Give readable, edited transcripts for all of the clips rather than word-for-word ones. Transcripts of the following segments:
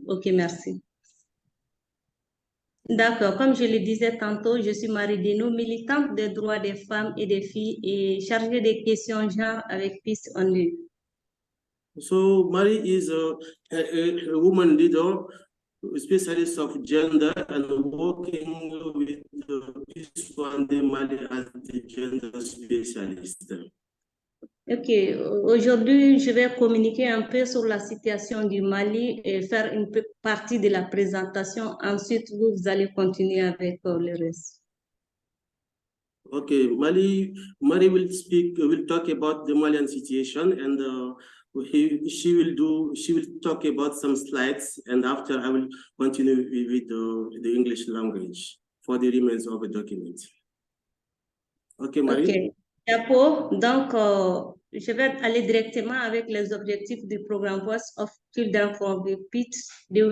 Ok, merci. D'accord, comme je le disais tantôt, je suis Marie Dino, militante des droits des femmes et des filles et chargée des questions genre avec Peace Only. So Marie is a woman leader, specialist of gender, and working with Peace Only Mali as the gender specialist. Ok, aujourd'hui, je vais communiquer un peu sur la situation du Mali et faire une partie de la présentation. Ensuite, vous allez continuer avec le reste. Okay, Marie will talk about the Malian situation, and she will talk about some slides, and after I will continue with the English language for the remains of the document. Okay, Marie? Ok, Chapeau. Donc, je vais aller directement avec les objectifs du programme Voice of Children for the Peace de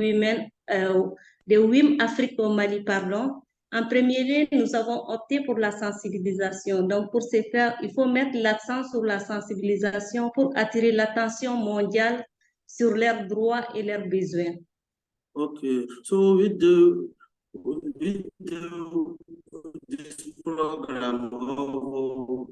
WiM-Africa au Mali, pardon. En premier lieu, nous avons opté pour la sensibilisation. Donc, pour ce faire, il faut mettre l'accent sur la sensibilisation pour attirer l'attention mondiale sur leurs droits et leurs besoins. Okay, so with this program of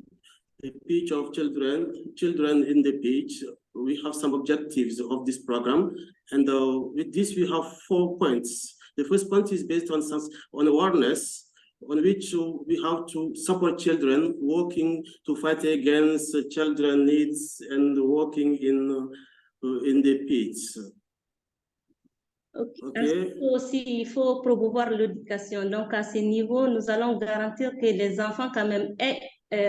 the Pitch of Children in the Pitch, we have some objectives of this program, and with this we have 4 points. The first point is based on awareness, on which we have to support children working to fight against children needs and working in the pitch. Okay. Aussi, il faut promouvoir l'éducation. Donc, à ce niveau, nous allons garantir que les enfants quand même aient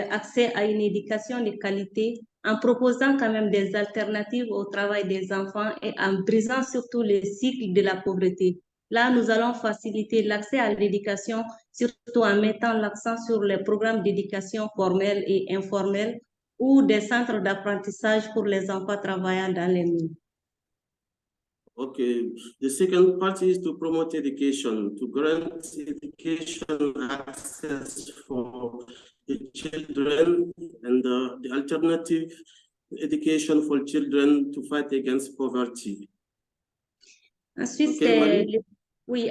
accès à une éducation de qualité en proposant quand même des alternatives au travail des enfants et en brisant surtout le cycle de la pauvreté. Là, nous allons faciliter l'accès à l'éducation, surtout en mettant l'accent sur les programmes d'éducation formelle et informelle ou des centres d'apprentissage pour les enfants travaillant dans les mines. Okay, the second part is to promote education, to grant education access for the children and the alternative education for children to fight against poverty. Ensuite,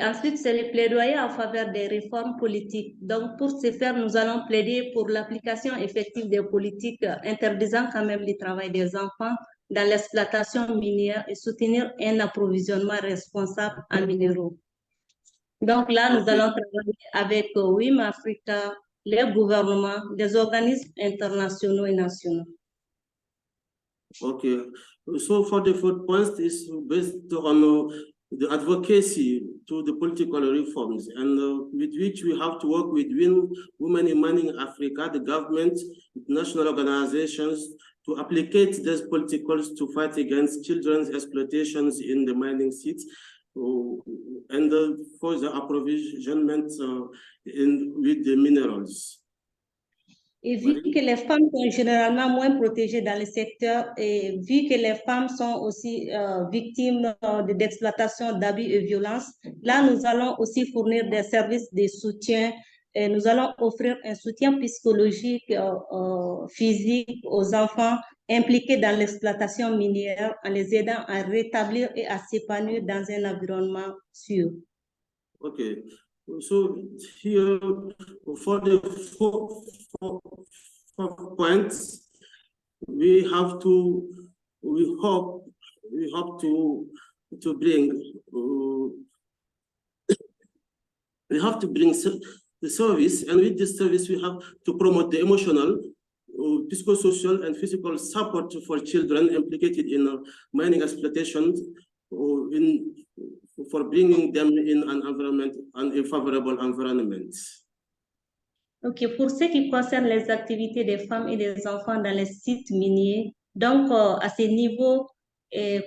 ensuite, c'est le plaidoyer en faveur des réformes politiques. Donc, pour ce faire, nous allons plaider pour l'application effective des politiques interdisant quand même le travail des enfants dans l'exploitation minière et soutenir un approvisionnement responsable en minéraux. Donc là, nous allons travailler avec WiM-Africa, les gouvernements, des organismes internationaux et nationaux. Okay, so for the fourth point is based on the advocacy to the political reforms, and with which we have to work with Women in Mining Africa, the government, national organizations, to applicate these politicals to fight against children's exploitations in the mining sites, and for the approvisionment with the minerals. Et vu que les femmes sont généralement moins protégées dans le secteur, et vu que les femmes sont aussi victimes d'exploitation, d'abus et violences, là, nous allons aussi fournir des services de soutien. Et nous allons offrir un soutien psychologique, physique aux enfants impliqués dans l'exploitation minière en les aidant à rétablir et à s'épanouir dans un environnement sûr. Okay. So here, for the four points, we hope to bring the service, and with this service we have to promote the emotional, psychosocial, and physical support for children implicated in mining exploitation, for bringing them in an favorable environment. Ok, pour ce qui concerne les activités des femmes et des enfants dans les sites miniers, donc à ce niveau,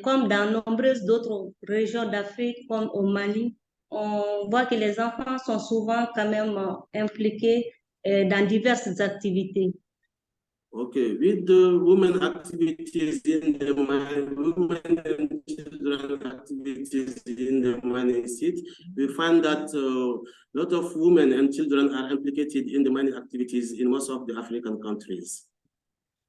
comme dans nombreuses d'autres régions d'Afrique, comme au Mali, on voit que les enfants sont souvent quand même impliqués dans diverses activités. Okay, with the women activities in the women and children activities in the mining site, we find that a lot of women and children are implicated in the mining activities in most of the African countries.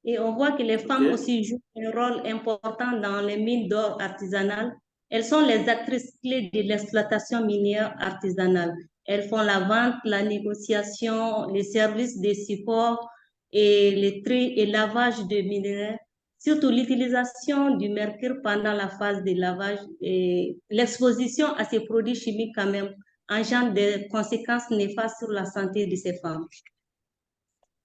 Et on voit que les femmes aussi jouent un rôle important dans les mines d'or artisanales Elles sont les actrices clés de l'exploitation minière artisanale. Elles font la vente, la négociation, les services de support et les tri et lavage de minerais, surtout l'utilisation du mercure pendant la phase de lavage et l'exposition à ces produits chimiques quand même engendre des conséquences néfastes sur la santé de ces femmes.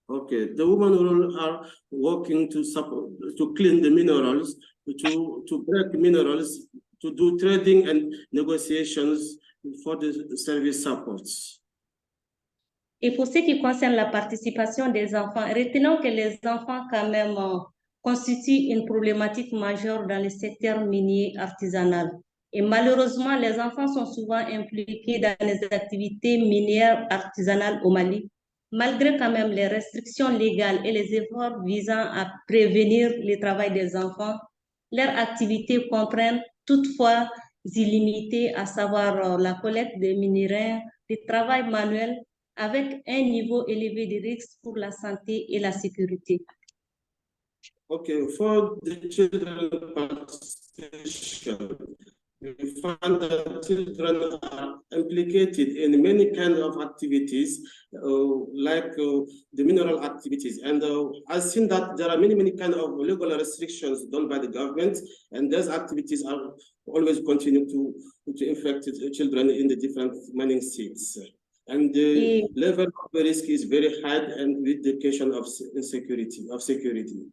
Okay, the women who are working to support, to clean the minerals, to break minerals, to do trading and negotiations for the service supports. Et pour ce qui concerne la participation des enfants, retenons que les enfants quand même constituent une problématique majeure dans le secteur minier artisanal. Et malheureusement, les enfants sont souvent impliqués dans les activités minières artisanales au Mali, malgré quand même les restrictions légales et les efforts visant à prévenir le travail des enfants. Leurs activités comprennent toutefois illimitées, à savoir la collecte des minerais, le travail manuel, avec un niveau élevé de risque pour la santé et la sécurité. Okay, for the children participation, we find that children are implicated in many kinds of activities, like the mineral activities. And I've seen that there are many kinds of legal restrictions done by the government, and those activities are always continue to affect the children in the different mining states. And the level of the risk is very high, and with the question of security.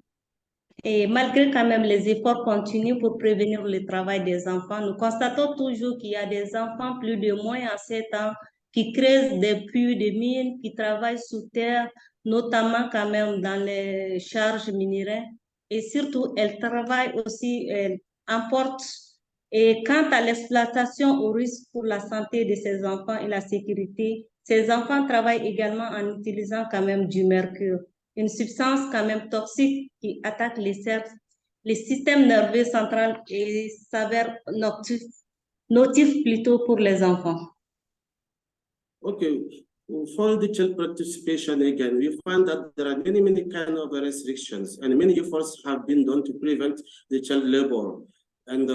Et malgré quand même les efforts continus pour prévenir le travail des enfants, nous constatons toujours qu'il y a des enfants plus de moins à 7 ans qui creusent des puits de mines, qui travaillent sous terre, notamment quand même dans les charges minerais. Et surtout, elles travaillent aussi, elles emportent. Et quant à l'exploitation au risque pour la santé de ces enfants et la sécurité, ces enfants travaillent également en utilisant quand même du mercure, une substance quand même toxique qui attaque les systèmes nerveux central et s'avère notif plutôt pour les enfants. Okay, for the child participation again, we find that there are many kinds of restrictions, and many efforts have been done to prevent the child labor. And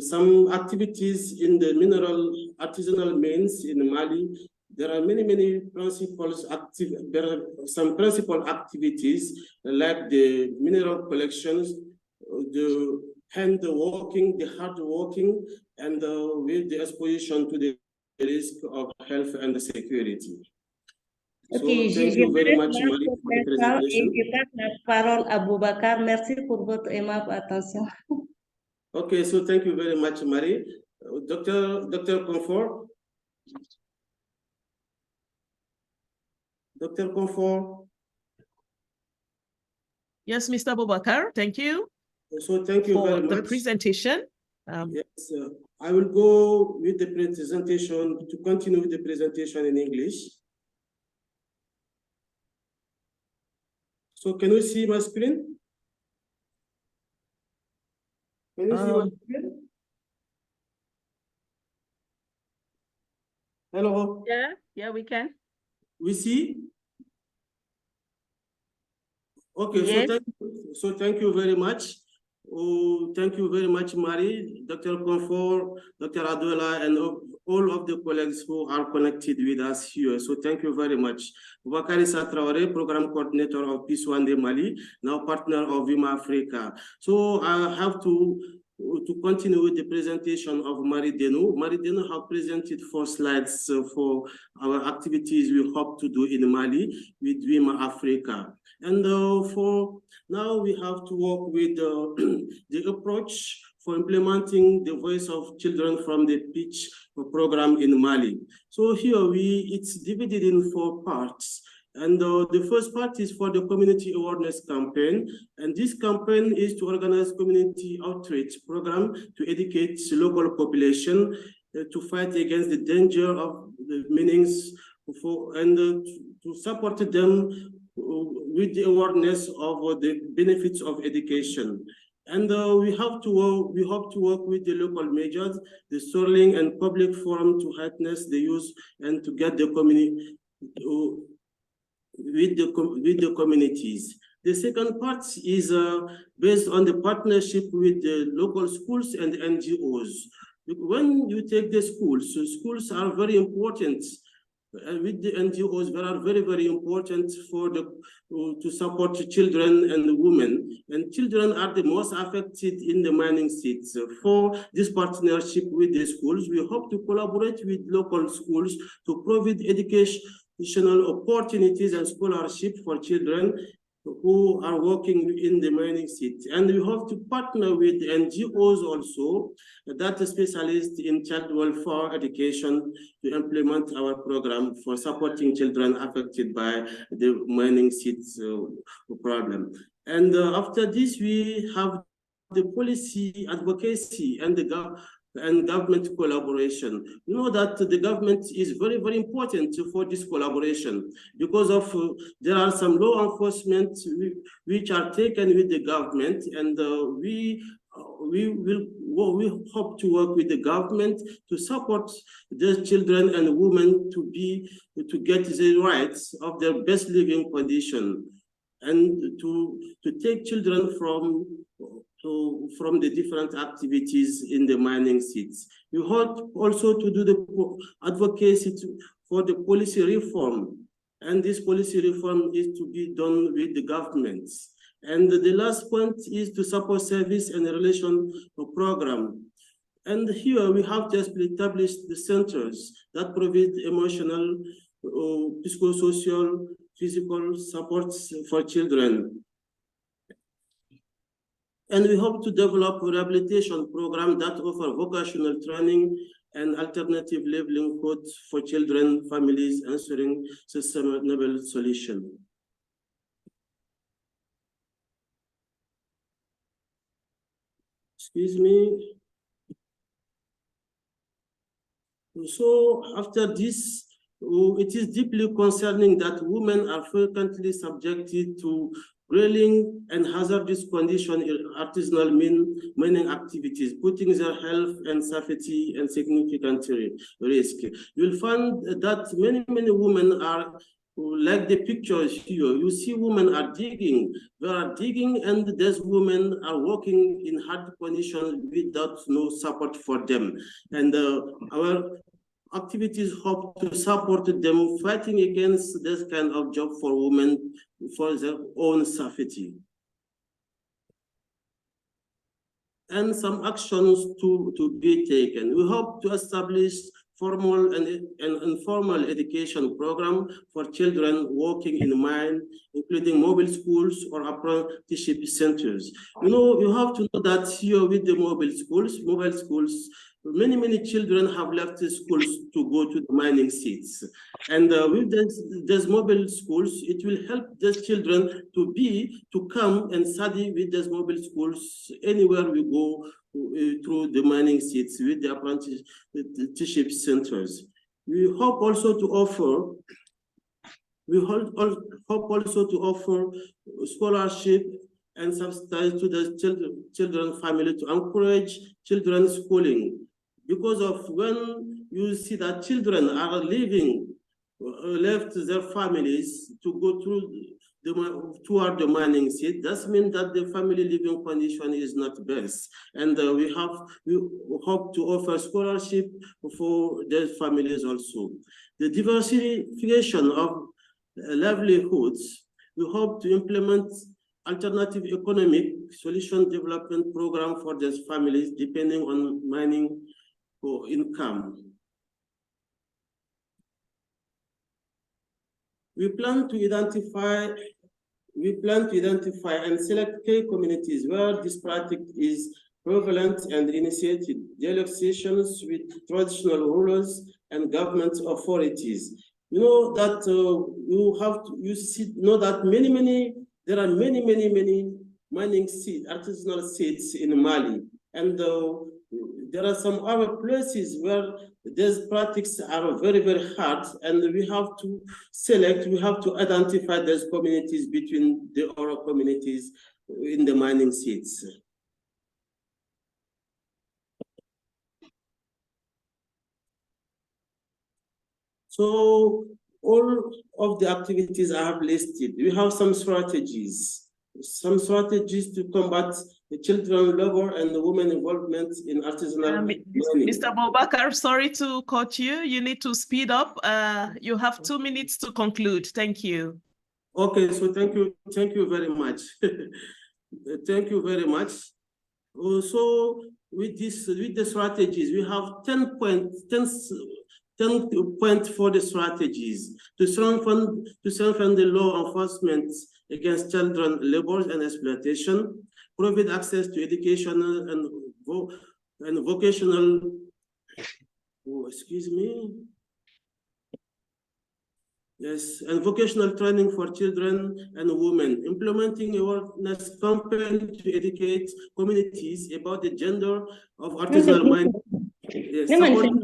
some activities in the mineral artisanal mines in Mali, there are many principles active. There are some principal activities like the mineral collections, the hand working, the hard working, and with the exposition to the risk of health and security. Okay, so thank you very much, Marie, for the presentation. Et je passe la parole à Boubacar. Merci pour votre aimable attention. Okay, so thank you very much, Marie. Dr. Comfort. Dr. Comfort. Yes, Mr. Boubacar, thank you. So thank you for very much. the presentation. Yes, I will go with the presentation, to continue with the presentation in English. So can you see my screen? Can you see my screen? Hello? Yeah, we can. We see? Okay, Yes. so thank you very much. Oh, thank you very much, Marie, Dr. Comfort, Dr. Adola, and all of the colleagues who are connected with us here. So thank you very much. Boubacar Traoré, Program Coordinator of Peace One Day Mali, now partner of WiM-Africa. So I have to continue with the presentation of Marie Denou. Marie Denou have presented 4 slides for our activities we hope to do in Mali with WiM-Africa. And for now, we have to work with the approach for implementing the voice of children from the pitch program in Mali. So here it's divided in 4 parts. And the first part is for the community awareness campaign. And this campaign is to organize community outreach program to educate the local population to fight against the danger of the minings and to support them with the awareness of the benefits of education. And we hope to work with the local measures, the sterling and public forum to harness the youth and to get the community with the communities. The second part is based on the partnership with the local schools and NGOs. When you take the schools, so schools are very important. With the NGOs, they are very, very important for to support children and women. And children are the most affected in the mining seats. For this partnership with the schools, we hope to collaborate with local schools to provide educational opportunities and scholarship for children who are working in the mining seat. And we hope to partner with NGOs also, that specialists in child welfare education, to implement our program for supporting children affected by the mining seats problem. And after this, we have the policy advocacy and the government collaboration. You know that the government is very, very important for this collaboration because of there are some law enforcement which are taken with the government, and we hope to work with the government to support the children and women to get the rights of their best living condition, and to take children from the different activities in the mining seats. We hope also to do the advocacy for the policy reform, and this policy reform is to be done with the governments. And the last point is to support service and relation program. And here we have just established the centers that provide emotional, psychosocial, physical supports for children. And we hope to develop a rehabilitation program that offer vocational training and alternative livelihood for children, families, ensuring sustainable solution. Excuse me. So after this, it is deeply concerning that women are frequently subjected to grilling and hazardous conditions in artisanal mining activities, putting their health and safety in significant risk. You'll find that many women are, like the pictures here, you see women are digging. They are digging, and these women are working in hard conditions without no support for them. And our activities hope to support them fighting against this kind of job for women for their own safety. And some actions to be taken. We hope to establish formal and informal education program for children working in mine, including mobile schools or apprenticeship centers. You know, you have to know that here with the mobile schools, many children have left the schools to go to the mining seats. And with these mobile schools, it will help these children to come and study with these mobile schools anywhere we go through the mining seats with the apprenticeship centers. We hope also to offer scholarship and subsidies to the children family to encourage children's schooling. Because of when you see that children are left their families to go toward the mining seat, that means that the family living condition is not best. And we hope to offer scholarship for their families also. The diversification of livelihoods, we hope to implement alternative economic solution development program for these families depending on mining or income. We plan to identify and select key communities where this practice is prevalent and initiated dialogue sessions with traditional rulers and government authorities. You know that know that there are many mining seats, artisanal seats in Mali, and there are some other places where these practices are very hard, and we have to identify those communities between the other communities in the mining seats. So all of the activities I have listed, we have some strategies. some strategies to combat the children labor and the women involvement in artisanal mining. Mr. Bobakar, sorry to cut you. You need to speed up. You have 2 minutes to conclude. Thank you. Okay, so thank you very much. Thank you very much. So with the strategies, we have 10 points for the strategies to strengthen the law enforcement against children labor and exploitation, provide access to educational and vocational, and vocational training for children and women, implementing awareness campaign to educate communities about the gender of artisanal mining, supporting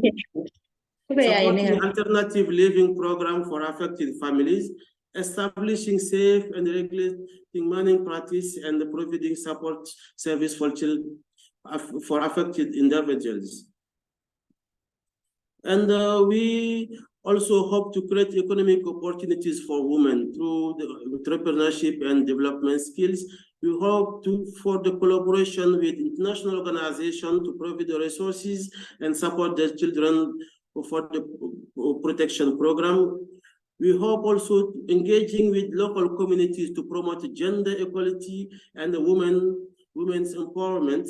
alternative living program for affected families, establishing safe and regulating mining practice, and providing support service for children for affected individuals. And we also hope to create economic opportunities for women through the entrepreneurship and development skills. We hope for the collaboration with international organizations to provide the resources and support the children for the protection program. We hope also engaging with local communities to promote gender equality and the women's empowerment.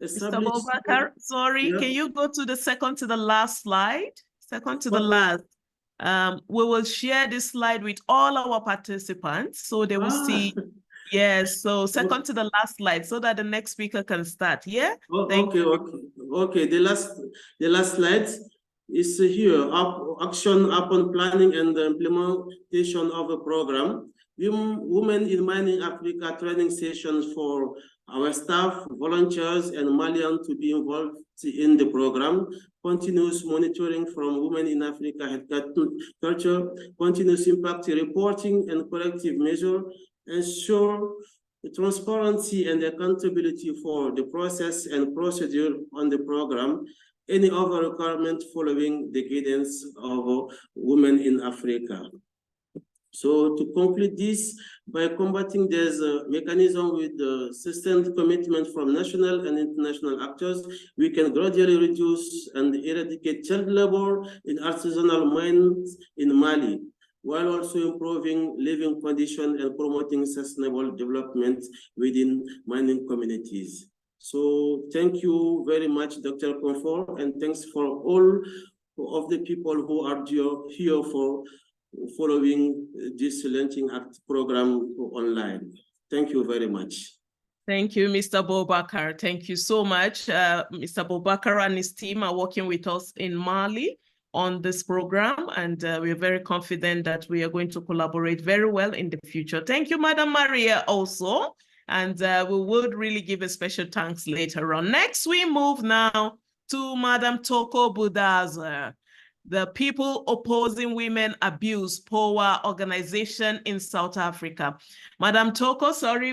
Mr. Bobakar, sorry, can you go to the second to the last slide? Second to the last. We will share this slide with all our participants so they will see. Yes, so second to the last slide so that the next speaker can start. Yeah. Okay. The last slide is here. Action upon planning and the implementation of a program. Women in Mining Africa training sessions for our staff, volunteers, and Malians to be involved in the program. Continuous monitoring from Women in Africa headquarters, continuous impact reporting and corrective measure, ensure the transparency and accountability for the process and procedure on the program, any other requirement following the guidance of Women in Africa. So to complete this, by combating this mechanism with the sustained commitment from national and international actors, we can gradually reduce and eradicate child labor in artisanal mines in Mali, while also improving living conditions and promoting sustainable development within mining communities. So thank you very much, Dr. Comfort, and thanks for all of the people who are here for following this Launching Act program online. Thank you very much. Thank you, Mr. Bobakar. Thank you so much. Mr. Bobakar and his team are working with us in Mali on this program, and we're very confident that we are going to collaborate very well in the future. Thank you, Madam Maria, also. And we would really give a special thanks later on. Next, we move now to Madam Toko Budaza, the People Opposing Women Abuse Power Organization in South Africa. Madam Toko, sorry.